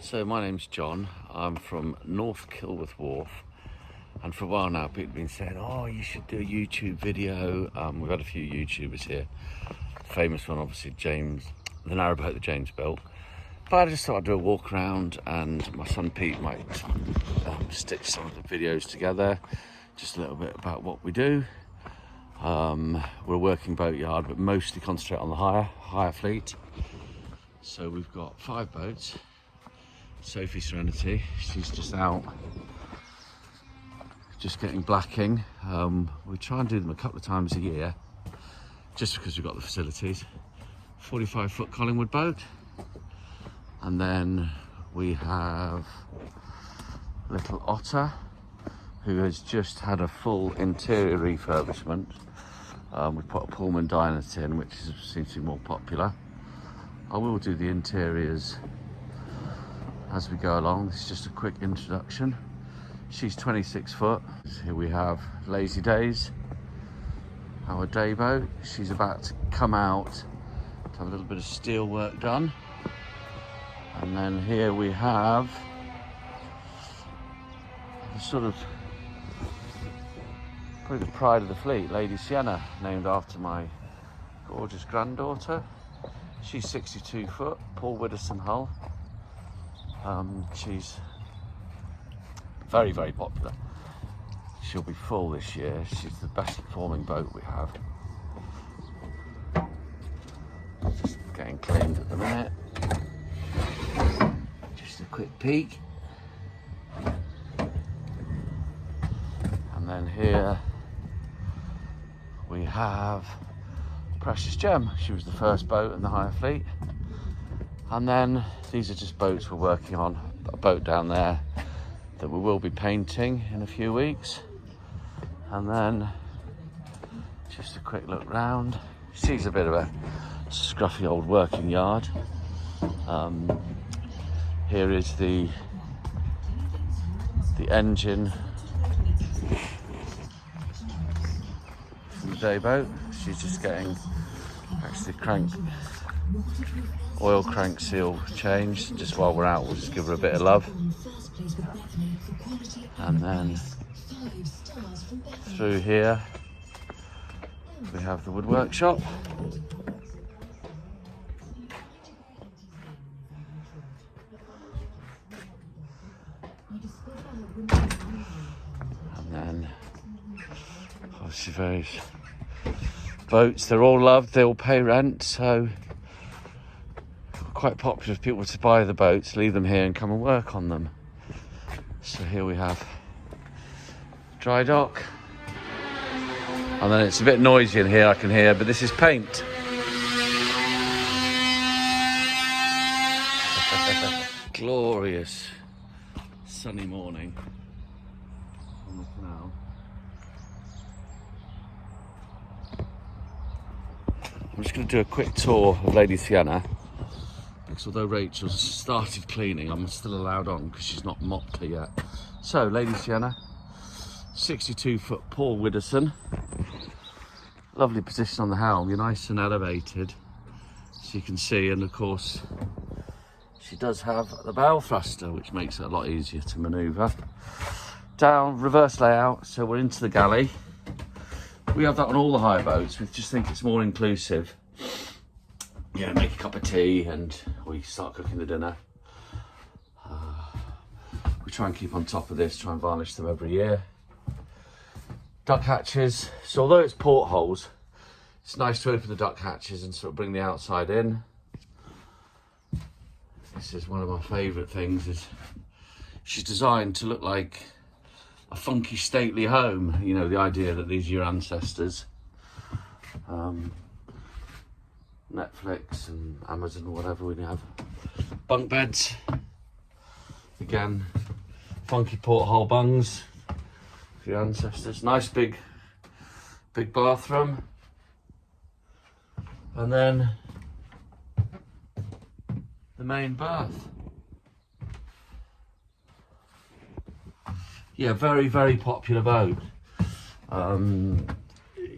So my name's John. I'm from North Kilworth Wharf, and for a while now people have been saying, oh, you should do a YouTube video. We've had a few YouTubers here. Famous one obviously, James, the narrowboat that James built. But I just thought I'd do a walk around, and my son Pete might stitch some of the videos together, just a little bit about what we do. We're a working boatyard, but mostly concentrate on the hire fleet. So we've got 5 boats. Sophie Serenity, she's just out, just getting blacking. We try and do them a couple of times a year, just because we've got the facilities. 45-foot Collingwood boat. And then we have Little Otter, who has just had a full interior refurbishment. We put a Pullman dinette in, which seems to be more popular. I will do the interiors as we go along. This is just a quick introduction. She's 26 foot. So here we have Lazy Days, our day boat. She's about to come out to have a little bit of steel work done. And then here we have the sort of, probably the pride of the fleet, Lady Sienna, named after my gorgeous granddaughter. She's 62 foot, Paul Widdowson hull. She's very, very popular. She'll be full this year. She's the best performing boat we have. Just getting cleaned at the minute. Just a quick peek. And then here we have Precious Gem. She was the first boat in the hire fleet. And then these are just boats we're working on. A boat down there that we will be painting in a few weeks. And then just a quick look round. She's a bit of a scruffy old working yard. Here is the engine from the day boat. She's just getting actually oil crank seal changed. Just while we're out, we'll just give her a bit of love. And then through here we have the wood workshop. And then obviously various boats. They're all loved, they all pay rent, so quite popular for people to buy the boats, leave them here and come and work on them. So here we have dry dock. And then it's a bit noisy in here, I can hear, but this is paint. Glorious sunny morning on the canal. I'm just going to do a quick tour of Lady Sienna, because although Rachel's started cleaning, I'm still allowed on because she's not mopped her yet. So, Lady Sienna, 62 foot Paul Widdowson. Lovely position on the helm, you're nice and elevated, so you can see, and of course, she does have the bow thruster, which makes it a lot easier to manoeuvre. Down, reverse layout, so we're into the galley. We have that on all the hire boats. We just think it's more inclusive. Yeah, make a cup of tea and we start cooking the dinner. We try and keep on top of this, try and varnish them every year. Duck hatches. So although it's portholes, it's nice to open the duck hatches and sort of bring the outside in. This is one of my favourite things. Is she's designed to look like a funky, stately home. You know, the idea that these are your ancestors. Netflix and Amazon or whatever, we have bunk beds. Again, funky porthole bungs for your ancestors. Nice big bathroom. And then the main berth. Yeah, very, very popular boat.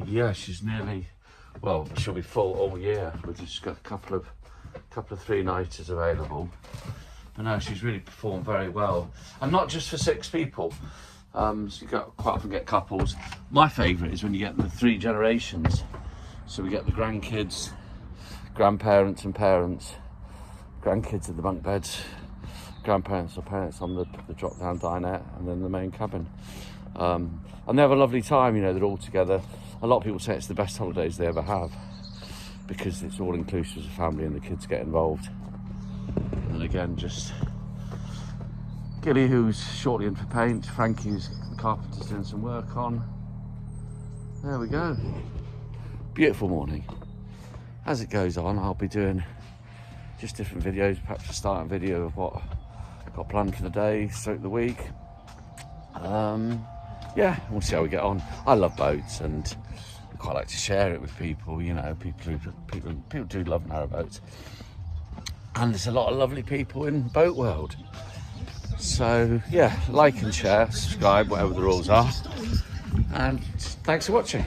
Yeah, she's nearly, well, she'll be full all year. We've just got a couple of 3-nighters available. But no, she's really performed very well. And not just for 6 people. So you quite often get couples. My favourite is when you get the 3 generations. So we get the grandkids, grandparents and parents, grandkids in the bunk beds, grandparents or parents on the drop-down dinette, and then the main cabin. And they have a lovely time, you know, they're all together. A lot of people say it's the best holidays they ever have because it's all inclusive as a family and the kids get involved. And again, just Gilly, who's shortly in for paint, Frankie, who's the carpenter's doing some work on. There we go. Beautiful morning. As it goes on, I'll be doing just different videos, perhaps a starting video of what I've got planned for the day, stroke the week. Yeah, we'll see how we get on. I love boats and I quite like to share it with people, you know, people do love narrowboats. And there's a lot of lovely people in boat world. So yeah, like and share, subscribe, whatever the rules are. And thanks for watching.